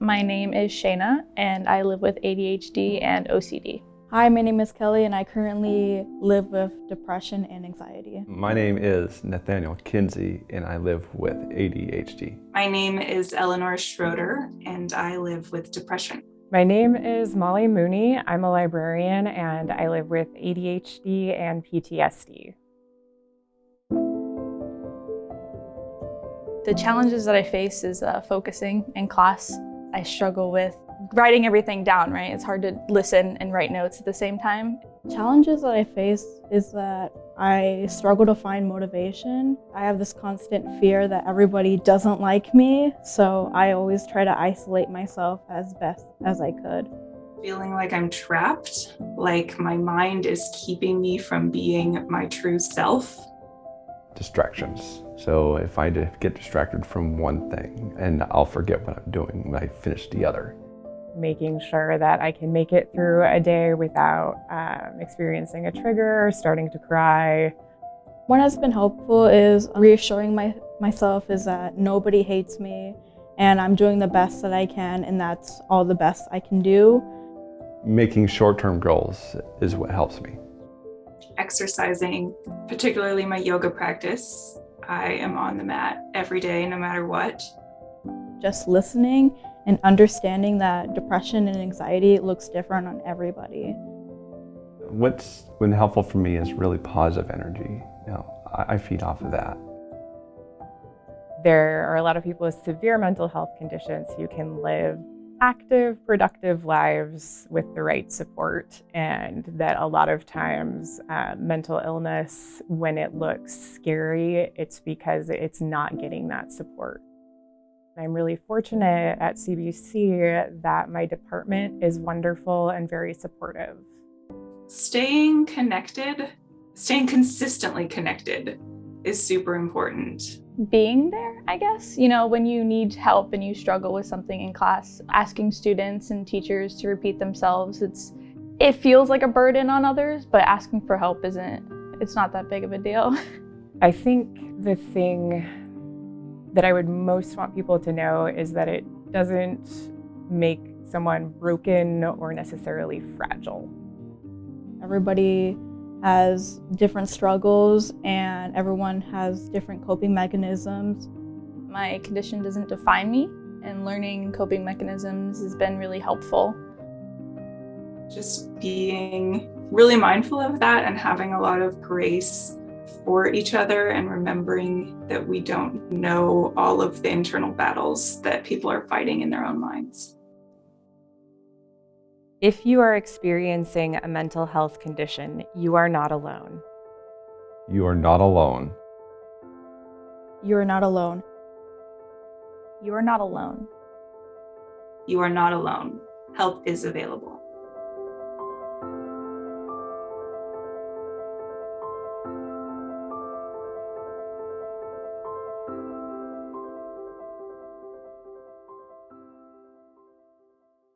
My name is Shayna, and I live with ADHD and OCD. Hi, my name is Kelly, and I currently live with depression and anxiety. My name is Nathaniel Kinsey, and I live with ADHD. My name is Eleanor Schroeder, and I live with depression. My name is Molly Mooney. I'm a librarian, and I live with ADHD and PTSD. The challenges that I face is focusing in class. I struggle with writing everything down, right? It's hard to listen and write notes at the same time. Challenges that I face is that I struggle to find motivation. I have this constant fear that everybody doesn't like me, so I always try to isolate myself as best as I could. Feeling like I'm trapped, like my mind is keeping me from being my true self. Distractions. So if I get distracted from one thing, and I'll forget what I'm doing when I finish the other. Making sure that I can make it through a day without experiencing a trigger or starting to cry. What has been helpful is reassuring myself is that nobody hates me and I'm doing the best that I can, and that's all the best I can do. Making short-term goals is what helps me. Exercising, particularly my yoga practice. I am on the mat every day, no matter what. Just listening and understanding that depression and anxiety looks different on everybody. What's been helpful for me is really positive energy. I feed off of that. There are a lot of people with severe mental health conditions who can live active, productive lives with the right support, and that a lot of times mental illness, when it looks scary, it's because it's not getting that support. I'm really fortunate at CBC that my department is wonderful and very supportive. Staying connected, staying consistently connected is super important. Being there, I guess. When you need help and you struggle with something in class, asking students and teachers to repeat themselves, it feels like a burden on others, but asking for help it's not that big of a deal. I think the thing that I would most want people to know is that it doesn't make someone broken or necessarily fragile. Everybody has different struggles and everyone has different coping mechanisms. My condition doesn't define me, and learning coping mechanisms has been really helpful. Just being really mindful of that and having a lot of grace for each other, and remembering that we don't know all of the internal battles that people are fighting in their own minds. If you are experiencing a mental health condition, you are not alone. You are not alone. You are not alone. You are not alone. You are not alone. Help is available.